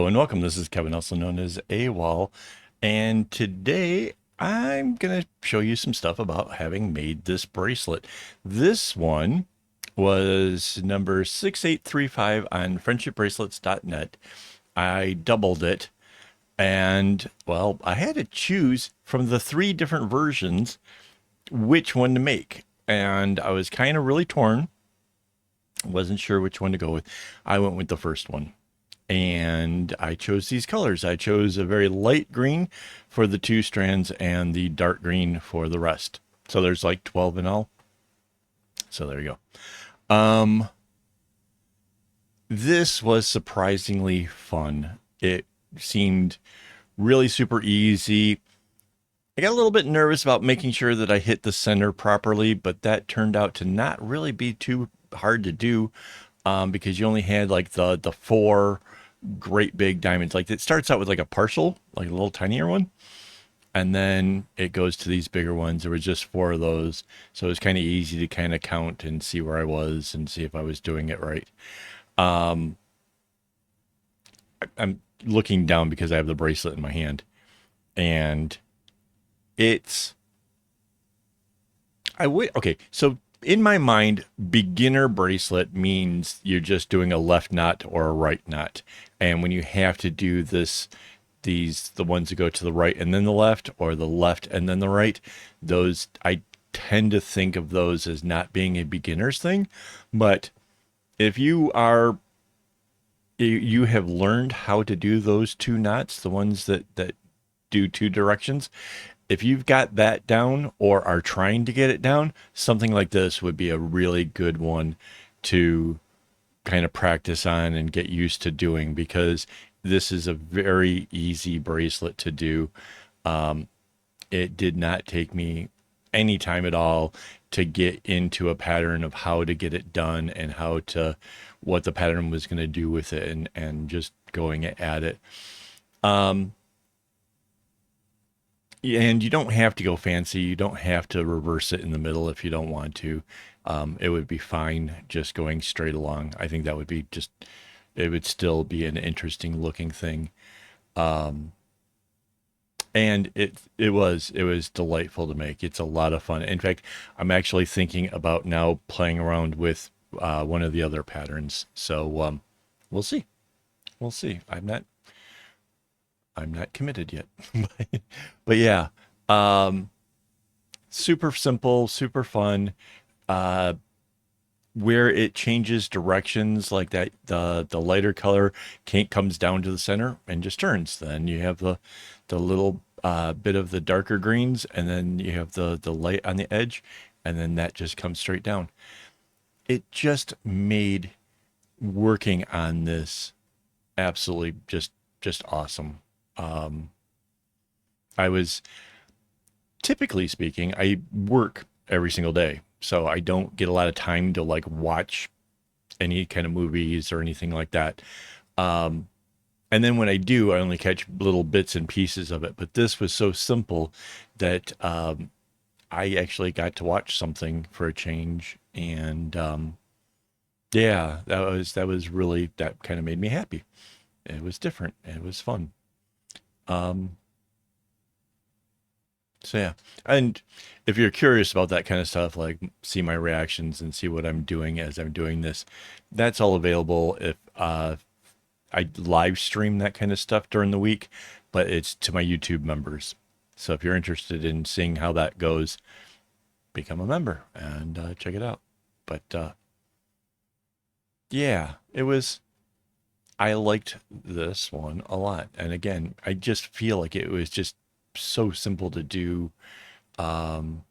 Hello and welcome. This is Kevin, also known as AWOL, and today I'm going to show you some stuff about having made this bracelet. This one was number 6835 on friendshipbracelets.net. I doubled it, and well, I had to choose from the three different versions which one to make, and I was kind of really torn. Wasn't sure which one to go with. I went with the first one and I chose these colors. I chose a very light green for the two strands and the dark green for the rest. So there's like 12 in all. So there you go. This was surprisingly fun. It seemed really super easy. I got a little bit nervous about making sure that I hit the center properly, but that turned out to not really be too hard to do, because you only had like the four great big diamonds. Like it starts out with like a partial, like a little tinier one, and then it goes to these bigger ones. There was just four of those, so it was kind of easy to kind of count and see where I was and see if I was doing it right. I'm looking down because I have the bracelet in my hand, and it's I would okay. So in my mind, beginner bracelet means you're just doing a left knot or a right knot. And when you have to do the ones that go to the right and then the left, or the left and then the right, those I tend to think of those as not being a beginner's thing. But if you have learned how to do those two knots, the ones that do two directions, if you've got that down or are trying to get it down, something like this would be a really good one to kind of practice on and get used to doing, because this is a very easy bracelet to do. It did not take me any time at all to get into a pattern of how to get it done and what the pattern was going to do with it, and just going at it. And you don't have to go fancy. You don't have to reverse it in the middle if you don't want to. It would be fine just going straight along. I think that would be it would still be an interesting looking thing. And it was delightful to make. It's a lot of fun. In fact, I'm actually thinking about now playing around with one of the other patterns. So we'll see. We'll see. I'm not committed yet. But yeah, super simple, super fun. Uh, where it changes directions like that, the lighter color comes down to the center and just turns. Then you have the little bit of the darker greens, and then you have the light on the edge, and then that just comes straight down. It just made working on this absolutely just awesome. Um, I was typically speaking, I work every single day, so I don't get a lot of time to like watch any kind of movies or anything like that. Um, and then when I do, I only catch little bits and pieces of it. But this was so simple that I actually got to watch something for a change, and yeah, that was really, that kind of made me happy. It was different. It was fun. Um, So yeah, and if you're curious about that kind of stuff, like see my reactions and see what I'm doing as I'm doing this, that's all available. If I live stream that kind of stuff during the week, but it's to my YouTube members. So if you're interested in seeing how that goes, become a member and check it out. But yeah, it was. I liked this one a lot, and again, I just feel like it was just so simple to do. Um,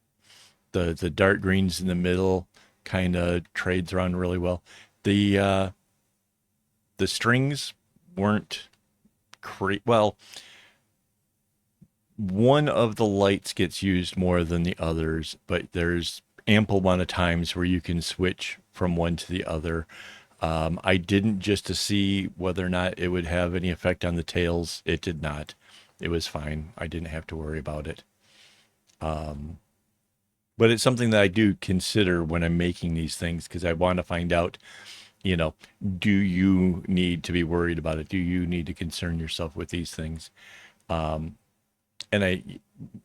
the dark greens in the middle kind of trades around really well. The uh, the strings weren't well. One of the lights gets used more than the others, but there's ample amount of times where you can switch from one to the other. I didn't, just to see whether or not it would have any effect on the tails. It did not. It was fine. I didn't have to worry about it. Um, but it's something that I do consider when I'm making these things, because I want to find out you know, do you need to be worried about it? Do you need to concern yourself with these things? And I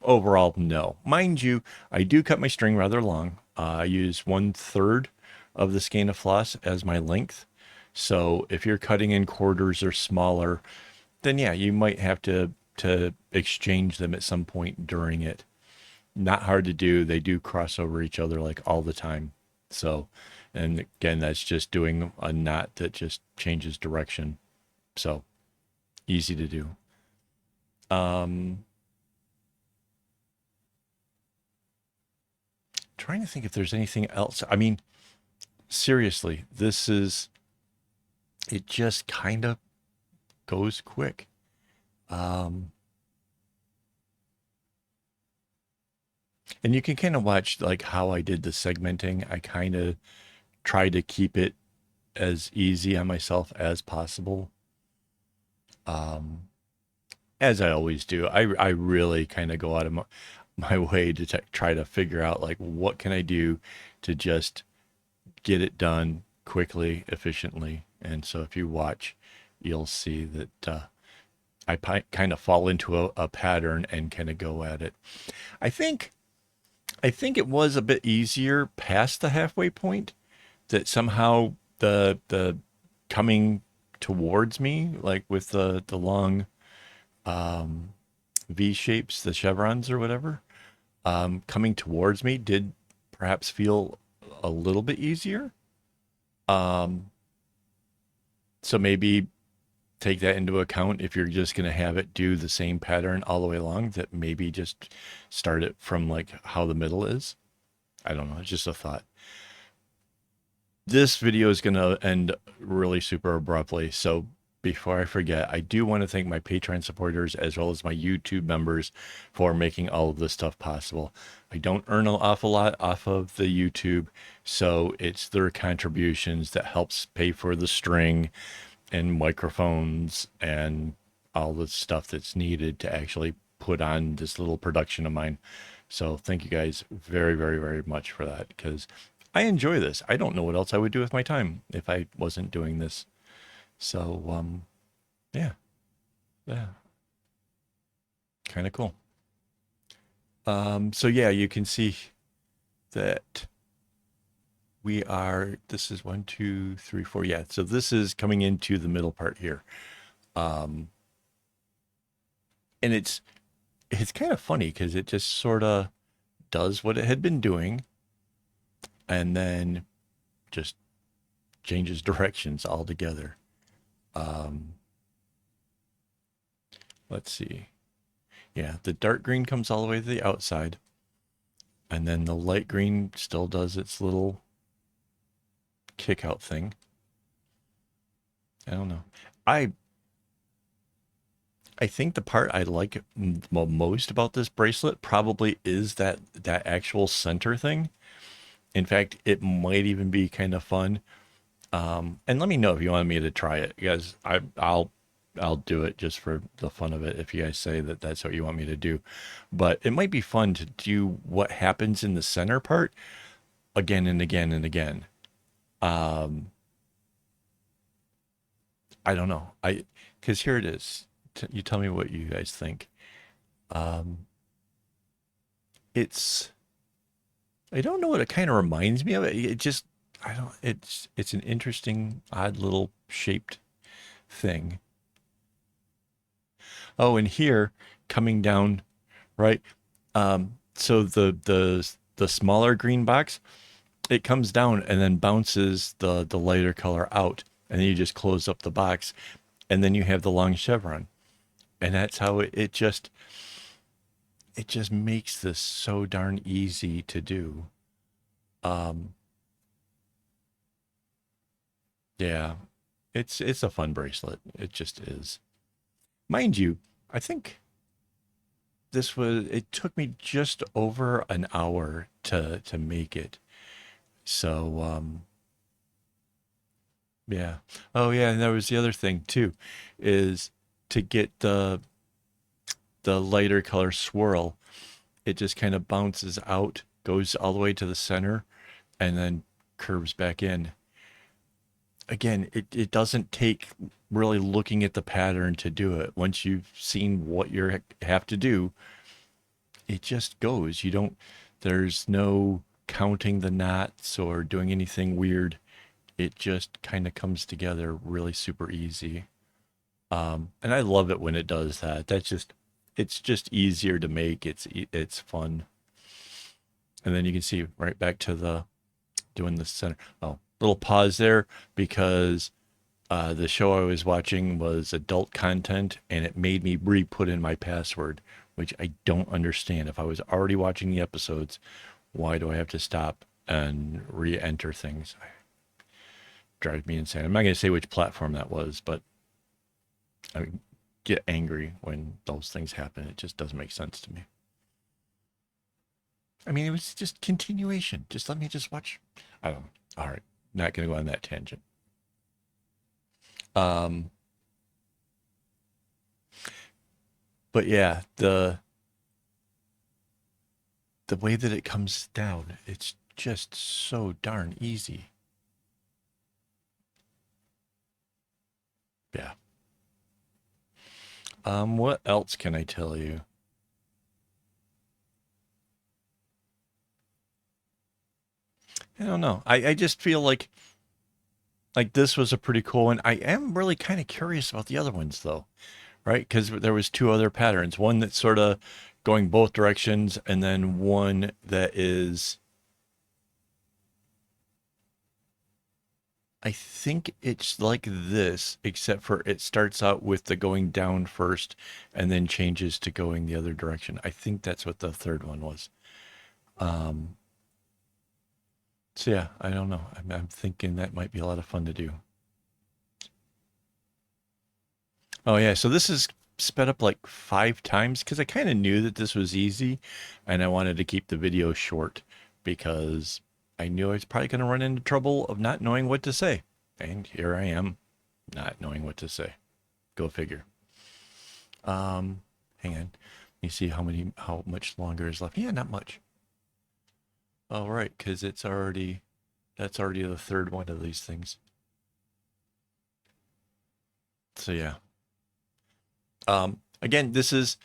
overall, no. Mind you, I do cut my string rather long. I use 1/3 of the skein of floss as my length. So if you're cutting in quarters or smaller, then yeah, you might have to exchange them at some point during it. Not hard to do. They do cross over each other like all the time. So, and again, that's just doing a knot that just changes direction. So easy to do. Um, Trying to think if there's anything else. I mean, seriously, it just kind of goes quick. Um, and you can kind of watch like how I did the segmenting. I kind of try to keep it as easy on myself as possible. Um, as I always do. I really kind of go out of my way to try to figure out like what can I do to just get it done quickly, efficiently. And so if you watch, you'll see that I kind of fall into a pattern and kind of go at it. I think I think it was a bit easier past the halfway point, that somehow the coming towards me, like with the long um, V shapes, the chevrons or whatever, coming towards me did perhaps feel a little bit easier. Um, so maybe take that into account if you're just going to have it do the same pattern all the way along, that maybe just start it from like how the middle is. I don't know. It's just a thought. This video is going to end really super abruptly. So before I forget, I do want to thank my Patreon supporters as well as my YouTube members for making all of this stuff possible. I don't earn an awful lot off of the YouTube, so it's their contributions that helps pay for the string and microphones and all the stuff that's needed to actually put on this little production of mine. So thank you guys very, very, very much for that, because I enjoy this. I don't know what else I would do with my time if I wasn't doing this. So yeah, yeah, kind of cool. So yeah, you can see that this is one, two, three, four. Yeah. So this is coming into the middle part here. Um, and it's kind of funny because it just sort of does what it had been doing and then just changes directions altogether. Um, let's see. Yeah, the dark green comes all the way to the outside, and then the light green still does its little kick out thing. I don't know. I I think the part I like most about this bracelet probably is that actual center thing. In fact, it might even be kind of fun. And let me know if you want me to try it, guys. I'll do it just for the fun of it if you guys say that that's what you want me to do. But it might be fun to do what happens in the center part again and again and again. Um, I don't know. Because here it is. You tell me what you guys think. Um, it's I don't know what it kind of reminds me of. It just I don't. It's an interesting, odd little shaped thing. Oh, and here coming down, right? So the smaller green box, it comes down and then bounces the lighter color out, and then you just close up the box, and then you have the long chevron, and that's how it just makes this so darn easy to do. Um, yeah, it's a fun bracelet. It just is. Mind you, I think it took me just over an hour to make it. So yeah. Oh yeah, and there was the other thing too, is to get the lighter color swirl, it just kind of bounces out, goes all the way to the center, and then curves back in. again, it doesn't take really looking at the pattern to do it. Once you've seen what you have to do, it just goes. You don't, there's no counting the knots or doing anything weird. It just kind of comes together really super easy. And I love it when it does that. It's just easier to make. It's fun. And then you can see right back to the doing the center. Oh, little pause there because the show I was watching was adult content and it made me re-put in my password, which I don't understand. If I was already watching the episodes, why do I have to stop and re-enter things? It drives me insane. I'm not going to say which platform that was, but I get angry when those things happen. It just doesn't make sense to me. I mean, it was just continuation. Just let me just watch. I don't know. All right. Not going to go on that tangent. Um, but yeah, the way that it comes down, it's just so darn easy. Yeah. What else can I tell you? I don't know. I just feel like this was a pretty cool one. I am really kind of curious about the other ones though, right? Because there was two other patterns. One that's sort of going both directions, and then one that is, I think it's like this, except for it starts out with the going down first and then changes to going the other direction. I think that's what the third one was. Um, so yeah, I don't know. I'm thinking that might be a lot of fun to do. Oh yeah, so this is sped up like 5 times because I kind of knew that this was easy, and I wanted to keep the video short because I knew I was probably going to run into trouble of not knowing what to say, and here I am, not knowing what to say. Go figure. Hang on. Let me see how much longer is left. Yeah, not much. All right, because that's already the third one of these things. So yeah. Again, this is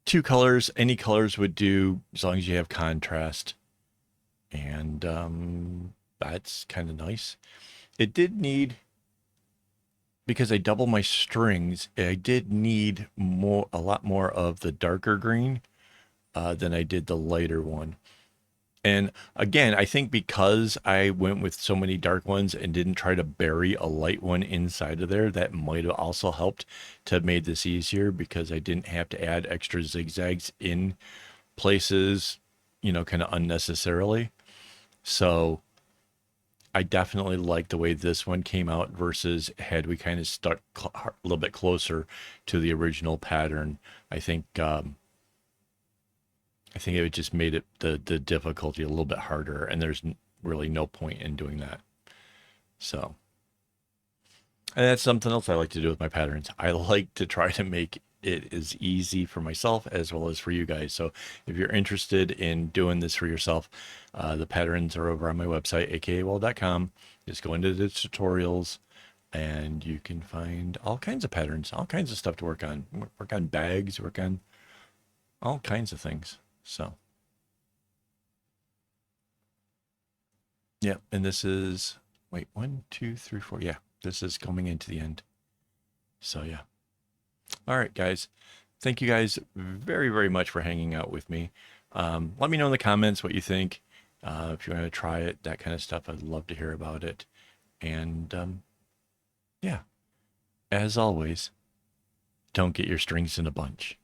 two colors. Any colors would do as long as you have contrast. And that's kind of nice. It did need, because I double my strings, I did need a lot more of the darker green than I did the lighter one. And again, I think because I went with so many dark ones and didn't try to bury a light one inside of there, that might have also helped to have made this easier because I didn't have to add extra zigzags in places, kind of unnecessarily. So I definitely like the way this one came out versus had we kind of stuck a little bit closer to the original pattern. I think I think it just made it the difficulty a little bit harder, and there's really no point in doing that. So, and that's something else I like to do with my patterns. I like to try to make it as easy for myself as well as for you guys. So, if you're interested in doing this for yourself, the patterns are over on my website, akawol.com. Just go into the tutorials, and you can find all kinds of patterns, all kinds of stuff to work on. Work on bags, work on all kinds of things. So. Yeah, and this is, wait, 1, 2, 3, 4. Yeah, this is coming into the end. So yeah. All right, guys. Thank you guys very, very much for hanging out with me. Let me know in the comments what you think. If you want to try it, that kind of stuff, I'd love to hear about it. And yeah, as always, don't get your strings in a bunch.